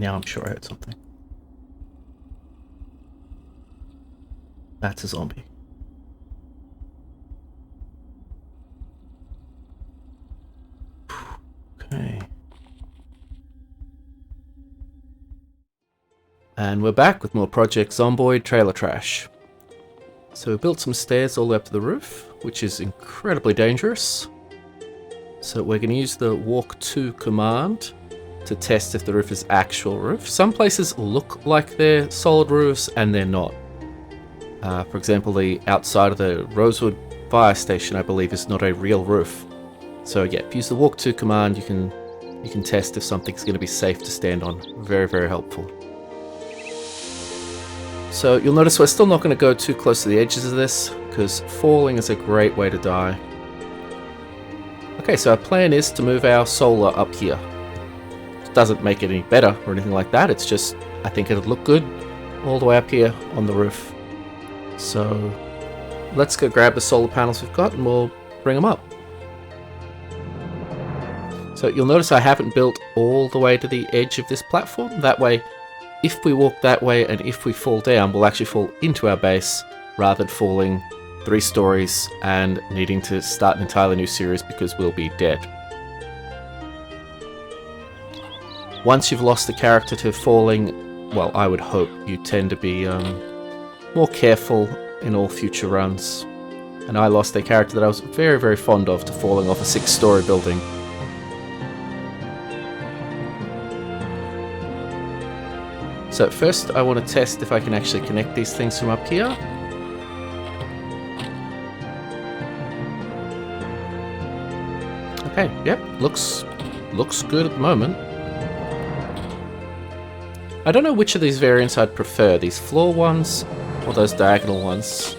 Now I'm sure I heard something. That's a zombie. Okay. And we're back with more Project Zomboid trailer trash. So we built some stairs all the way up to the roof, which is incredibly dangerous. So we're going to use the walk to command to test if the roof is actual roof. Some places look like they're solid roofs and they're not. For example, the outside of the Rosewood fire station, I believe, is not a real roof. So yeah, if you use the walk to command, you can test if something's going to be safe to stand on. Very, very helpful. So you'll notice we're still not going to go too close to the edges of this, because falling is a great way to die. Okay, so our plan is to move our solar up here. It doesn't make it any better or anything like that, it's just, I think it'll look good all the way up here on the roof. So let's go grab the solar panels we've got and we'll bring them up. So you'll notice I haven't built all the way to the edge of this platform. That way, if we walk that way and if we fall down, we'll actually fall into our base rather than falling 3 stories and needing to start an entirely new series because we'll be dead. Once you've lost the character to falling, well, I would hope you tend to be more careful in all future runs. And I lost a character that I was very, very fond of to falling off a 6-story building. So first I want to test if I can actually connect these things from up here. Okay, yep, looks good at the moment. I don't know which of these variants I'd prefer, these floor ones or those diagonal ones.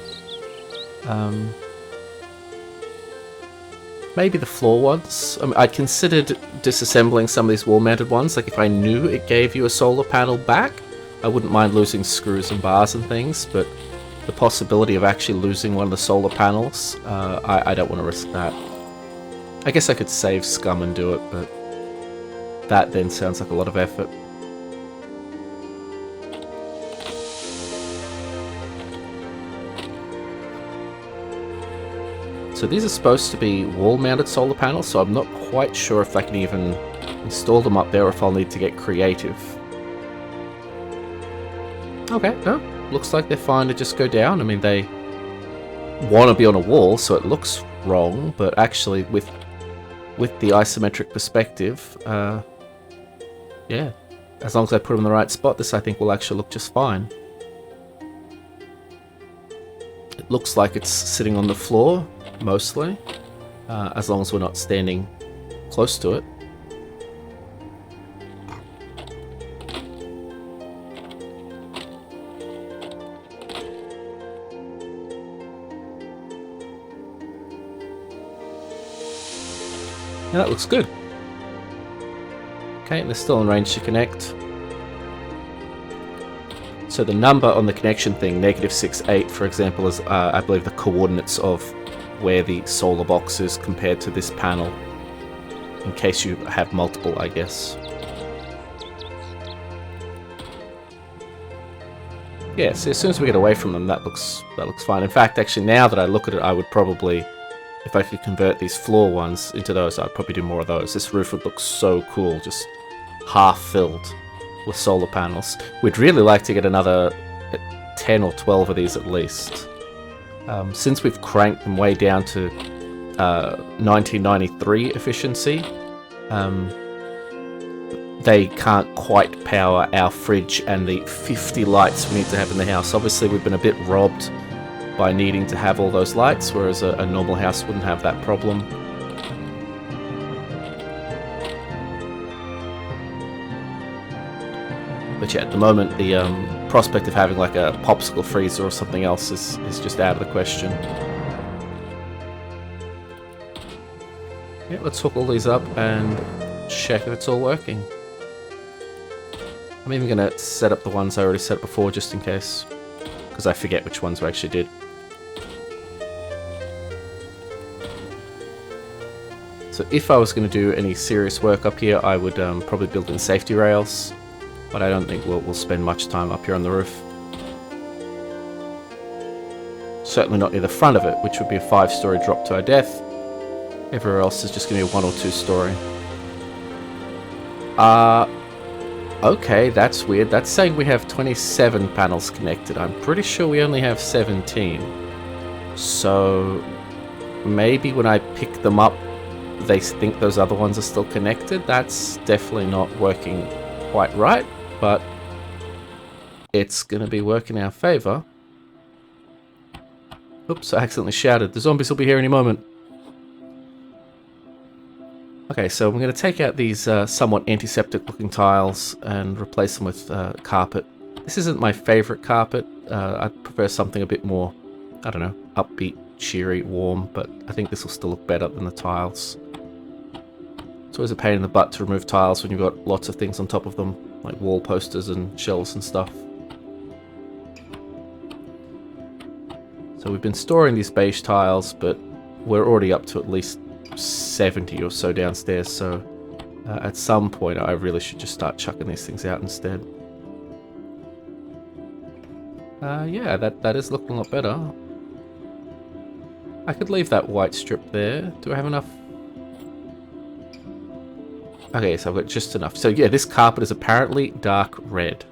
Maybe the floor ones. I mean, I'd considered disassembling some of these wall-mounted ones. Like if I knew it gave you a solar panel back, I wouldn't mind losing screws and bars and things, but the possibility of actually losing one of the solar panels, I don't want to risk that. I guess I could save scum and do it, but that then sounds like a lot of effort. So these are supposed to be wall-mounted solar panels, so I'm not quite sure if I can even install them up there or if I'll need to get creative. Okay, no, looks like they're fine to just go down. I mean, they want to be on a wall, so it looks wrong, but actually with the isometric perspective, yeah, as long as I put them in the right spot, this I think will actually look just fine. It looks like it's sitting on the floor, mostly, as long as we're not standing close to it. Yeah, that looks good. Okay, they're still in range to connect. So the number on the connection thing, -68, for example, is I believe the coordinates of where the solar box is compared to this panel. In case you have multiple, I guess. Yeah, so as soon as we get away from them, that looks fine. In fact, actually, now that I look at it, I would probably, if I could convert these floor ones into those, I'd probably do more of those. This roof would look so cool, just half filled with solar panels. We'd really like to get another 10 or 12 of these at least. Since we've cranked them way down to 1993 efficiency, they can't quite power our fridge and the 50 lights we need to have in the house. Obviously, we've been a bit robbed by needing to have all those lights, whereas a normal house wouldn't have that problem. But yeah, at the moment, the prospect of having like a popsicle freezer or something else is just out of the question. Yeah, let's hook all these up and check if it's all working. I'm even going to set up the ones I already set up before just in case, because I forget which ones we actually did. So if I was going to do any serious work up here, I would probably build in safety rails. but I don't think we'll spend much time up here on the roof. Certainly not near the front of it, which would be a 5-story drop to our death. Everywhere else is just going to be a 1 or 2 story. Okay, that's weird. That's saying we have 27 panels connected. I'm pretty sure we only have 17. So maybe when I pick them up, they think those other ones are still connected. That's definitely not working quite right, but it's going to be working in our favor. Oops, I accidentally shouted. The zombies will be here any moment. Okay, so I'm going to take out these somewhat antiseptic looking tiles and replace them with carpet. This isn't my favorite carpet. I prefer something a bit more, I don't know, upbeat, cheery, warm, but I think this will still look better than the tiles. It's always a pain in the butt to remove tiles when you've got lots of things on top of them, like wall posters and shelves and stuff. So we've been storing these beige tiles, but we're already up to at least 70 or so downstairs, so at some point I really should just start chucking these things out instead. Yeah, that is looking a lot better. I could leave that white strip there. Do I have enough? Okay, so I've got just enough. So yeah, this carpet is apparently dark red.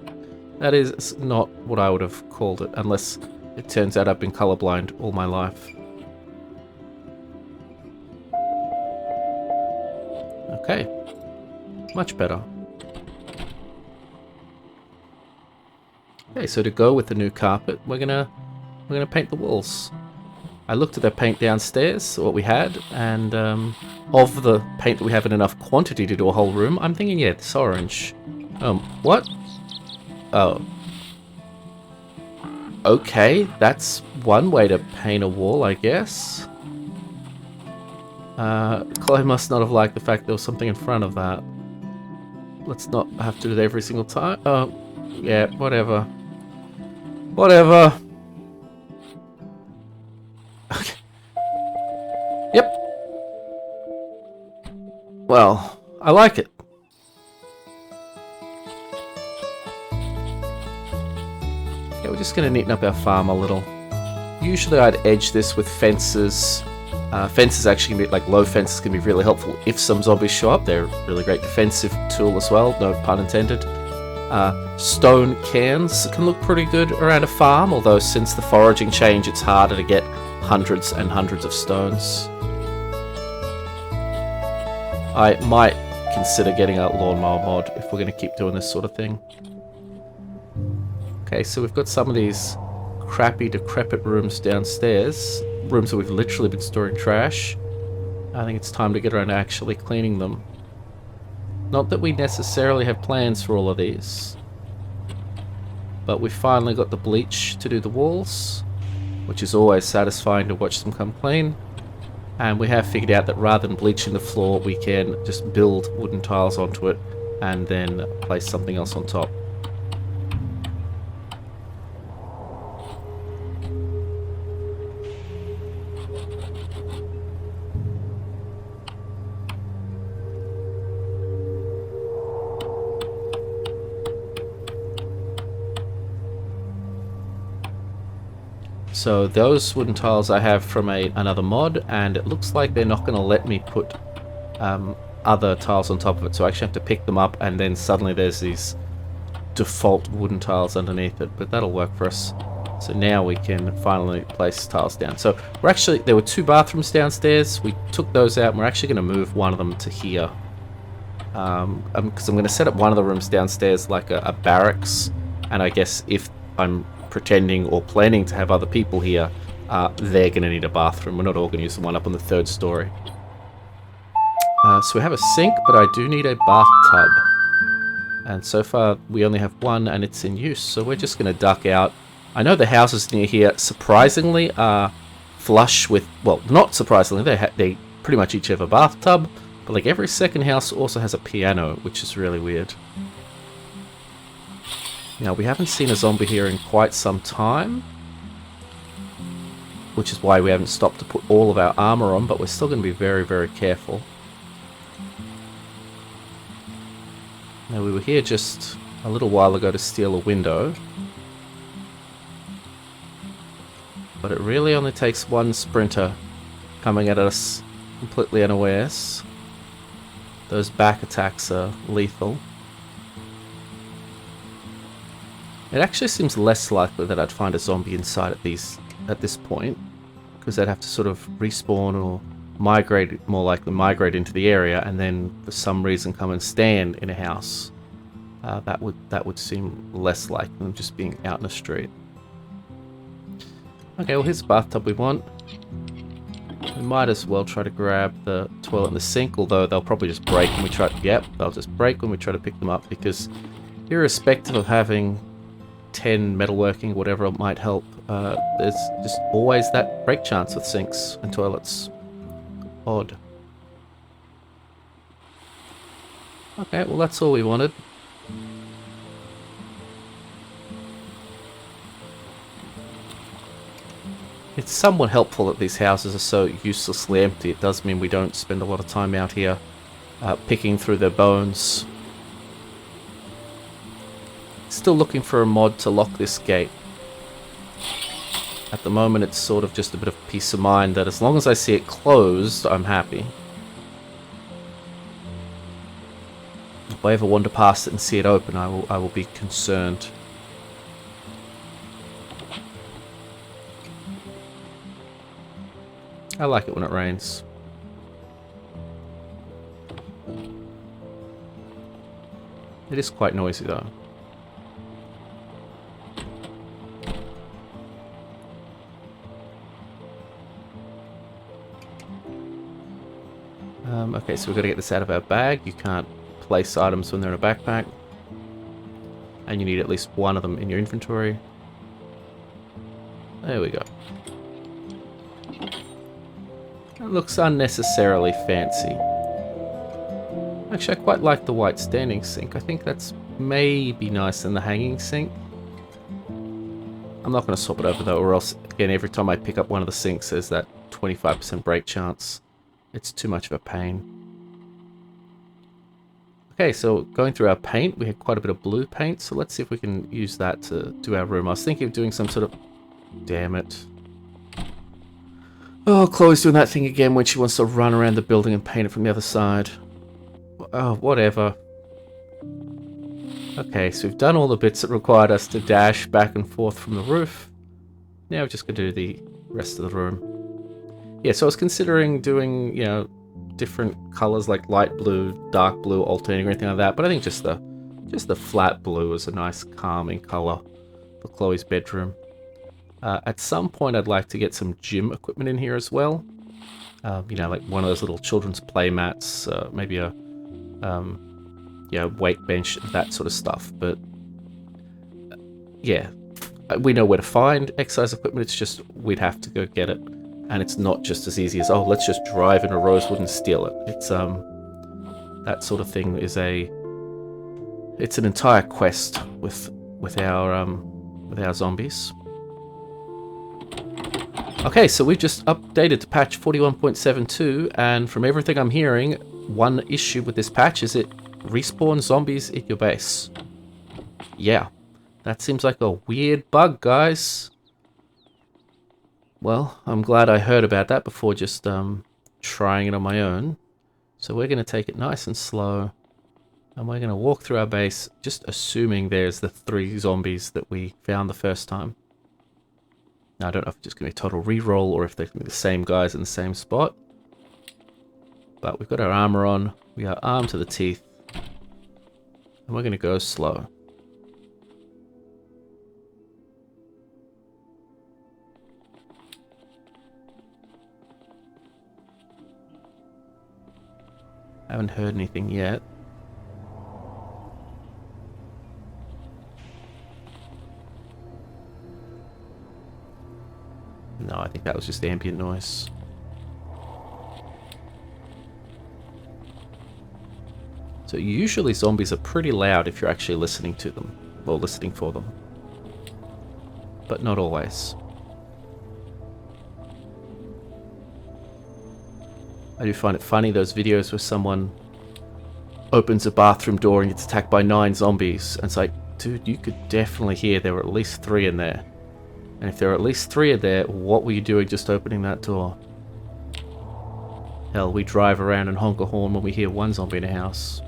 That is not what I would have called it, unless it turns out I've been colorblind all my life. Okay, much better. Okay, so to go with the new carpet, we're gonna paint the walls. I looked at the paint downstairs, what we had, and of the paint that we have in enough quantity to do a whole room, I'm thinking, yeah, this orange. What? Oh. Okay, that's one way to paint a wall, I guess. Chloe must not have liked the fact there was something in front of that. Let's not have to do it every single time. Oh, yeah, whatever. Whatever. Okay. Yep. Well, I like it. Okay, we're just going to neaten up our farm a little. Usually I'd edge this with fences. Fences actually can be, like low fences can be really helpful if some zombies show up. They're a really great defensive tool as well, no pun intended. Stone cans can look pretty good around a farm, although since the foraging change it's harder to get hundreds and hundreds of stones. I might consider getting a lawnmower mod if we're going to keep doing this sort of thing. Okay, so we've got some of these crappy, decrepit rooms downstairs. Rooms that we've literally been storing trash. I think it's time to get around to actually cleaning them. Not that we necessarily have plans for all of these, but we finally got the bleach to do the walls, which is always satisfying to watch them come clean. And we have figured out that rather than bleaching the floor, we can just build wooden tiles onto it and then place something else on top. So those wooden tiles I have from another mod, and it looks like they're not going to let me put other tiles on top of it, so I actually have to pick them up, and then suddenly there's these default wooden tiles underneath it, but that'll work for us. So now we can finally place tiles down. So we're actually, there were 2 bathrooms downstairs, we took those out, and we're actually going to move one of them to here. Because I'm going to set up one of the rooms downstairs like a barracks, and I guess if I'm pretending or planning to have other people here, they're going to need a bathroom. We're not all going to use the one up on the 3rd story. So we have a sink, but I do need a bathtub. And so far we only have one and it's in use, so we're just going to duck out. I know the houses near here surprisingly are flush with, well, not surprisingly, they pretty much each have a bathtub, but like every second house also has a piano, which is really weird. Now, we haven't seen a zombie here in quite some time, which is why we haven't stopped to put all of our armor on, but we're still going to be very, very careful. Now, we were here just a little while ago to steal a window. But it really only takes one sprinter coming at us completely unawares. Those back attacks are lethal. It actually seems less likely that I'd find a zombie inside at this point, because they'd have to sort of respawn or migrate, more likely migrate into the area, and then for some reason come and stand in a house. That would seem less likely than just being out in the street. Okay, well here's the bathtub we want. We might as well try to grab the toilet and the sink, although they'll probably just break when we try. Yep, they'll just break when we try to pick them up, because irrespective of having 10 metalworking, whatever it might help, there's just always that break chance with sinks and toilets. Odd. Okay, well that's all we wanted. It's somewhat helpful that these houses are so uselessly empty. It does mean we don't spend a lot of time out here picking through their bones. Still looking for a mod to lock this gate. At the moment it's sort of just a bit of peace of mind that as long as I see it closed, I'm happy. If I ever wander past it and see it open, I will be concerned. I like it when it rains. It is quite noisy though. Okay, so we've got to get this out of our bag. You can't place items when they're in a backpack. And you need at least one of them in your inventory. There we go. It looks unnecessarily fancy. Actually, I quite like the white standing sink. I think that's maybe nicer than the hanging sink. I'm not going to swap it over though, or else, again, every time I pick up one of the sinks, there's that 25% break chance. It's too much of a pain. Okay, so going through our paint, we had quite a bit of blue paint, so let's see if we can use that to do our room. I was thinking of doing some sort of... Damn it. Oh, Chloe's doing that thing again when she wants to run around the building and paint it from the other side. Oh, whatever. Okay, so we've done all the bits that required us to dash back and forth from the roof. Now we're just going to do the rest of the room. Yeah, so I was considering doing, you know, different colors like light blue, dark blue, alternating or anything like that, but I think just the flat blue is a nice calming color for Chloe's bedroom. At some point I'd like to get some gym equipment in here as well. You know, like one of those little children's play mats, maybe a yeah, weight bench, that sort of stuff. But yeah, we know where to find exercise equipment, it's just we'd have to go get it. And it's not just as easy as, oh, let's just drive in a Rosewood and steal it. It's that sort of thing is it's an entire quest with our zombies. Okay, so we've just updated to patch 41.72, and from everything I'm hearing, one issue with this patch is it respawns zombies at your base. Yeah, that seems like a weird bug, guys. Well, I'm glad I heard about that before just trying it on my own. So we're going to take it nice and slow. And we're going to walk through our base, just assuming there's the 3 zombies that we found the first time. Now, I don't know if it's just going to be a total reroll or if they're going to be the same guys in the same spot. But we've got our armor on. We are armed to the teeth. And we're going to go slow. Haven't heard anything yet. No, I think that was just ambient noise. So usually zombies are pretty loud if you're actually listening to them, or listening for them. But not always. I do find it funny, those videos where someone opens a bathroom door and gets attacked by 9 zombies. And it's like, dude, you could definitely hear there were at least 3 in there. And if there are at least 3 in there, what were you doing just opening that door? Hell, we drive around and honk a horn when we hear 1 zombie in a house.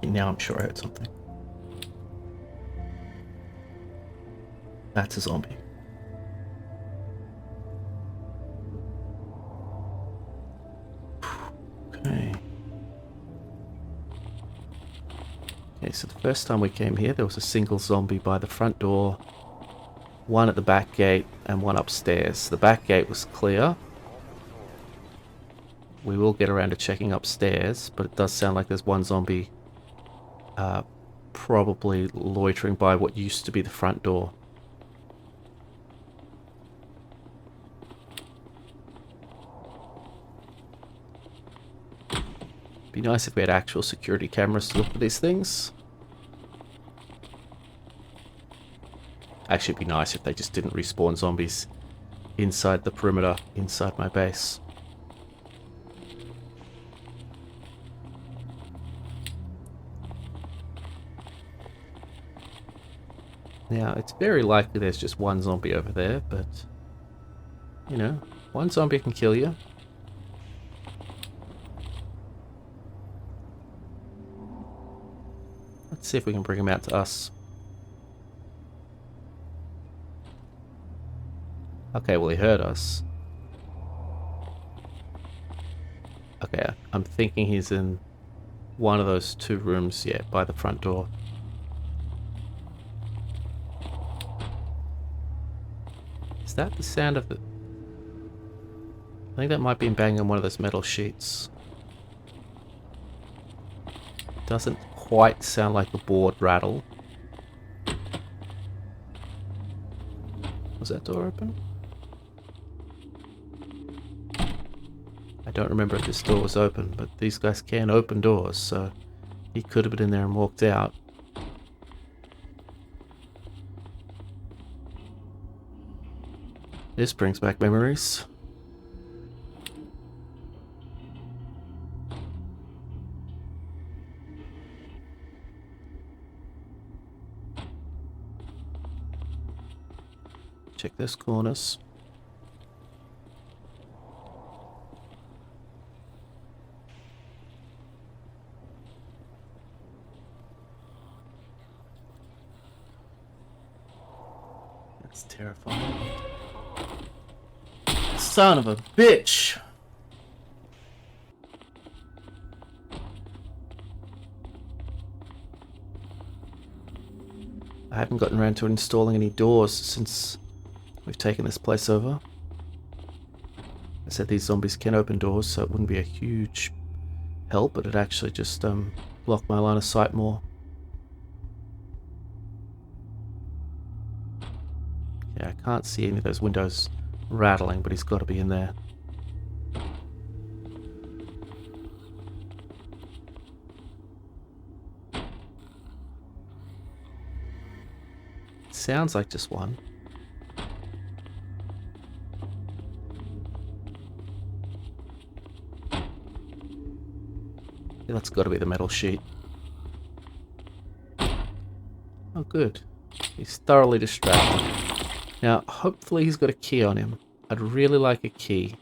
And now I'm sure I heard something. That's a zombie. Okay. Okay, so the first time we came here, there was a single zombie by the front door, 1 at the back gate, and 1 upstairs. The back gate was clear. We will get around to checking upstairs, but it does sound like there's 1 zombie probably loitering by what used to be the front door. Be nice if we had actual security cameras to look for these things. Actually, it'd be nice if they just didn't respawn zombies inside the perimeter, inside my base. Now, it's very likely there's just 1 zombie over there, but, you know, 1 zombie can kill you. Let's see if we can bring him out to us. Okay, well, he heard us. Okay, I'm thinking he's in one of those 2 rooms, yeah, by the front door. Is that the sound of the... I think that might be him banging on one of those metal sheets. Doesn't quite sound like a board rattle. Was that door open? I don't remember if this door was open, but these guys can open doors, so he could have been in there and walked out. This brings back memories. Check those corners. That's terrifying. Son of a bitch! I haven't gotten around to installing any doors since we've taken this place over. I said these zombies can open doors, so it wouldn't be a huge help, but it actually just blocked my line of sight more. Yeah, I can't see any of those windows rattling, but he's got to be in there. Sounds like just 1. Yeah, that's got to be the metal sheet. Oh, good. He's thoroughly distracted. Now, hopefully he's got a key on him. I'd really like a key.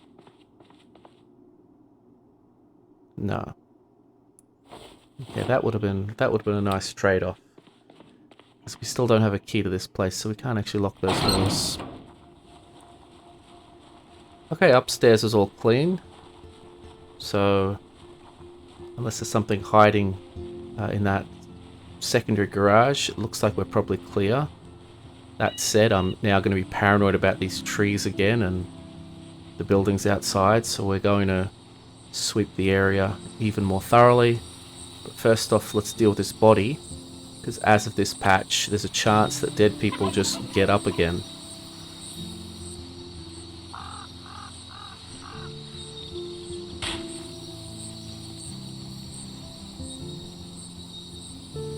No. Okay, that would have been a nice trade-off. Because we still don't have a key to this place, so we can't actually lock those doors. Okay, upstairs is all clean. So, unless there's something hiding in that secondary garage, it looks like we're probably clear. That said, I'm now going to be paranoid about these trees again and the buildings outside, so we're going to sweep the area even more thoroughly. But first off, let's deal with this body, because as of this patch, there's a chance that dead people just get up again.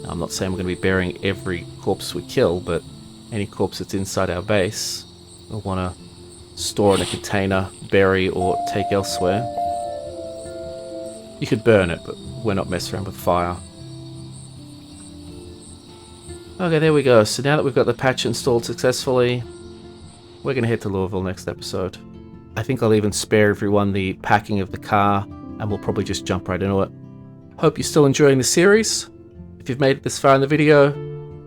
Now, I'm not saying we're going to be burying every corpse we kill, but any corpse that's inside our base, we'll want to store in a container, bury, or take elsewhere. You could burn it, but we're not messing around with fire. Okay, there we go. So now that we've got the patch installed successfully, we're going to head to Louisville next episode. I think I'll even spare everyone the packing of the car, and we'll probably just jump right into it. Hope you're still enjoying the series. If you've made it this far in the video,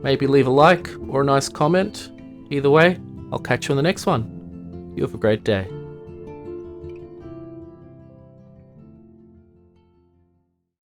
maybe leave a like or a nice comment. Either way, I'll catch you on the next one. You have a great day.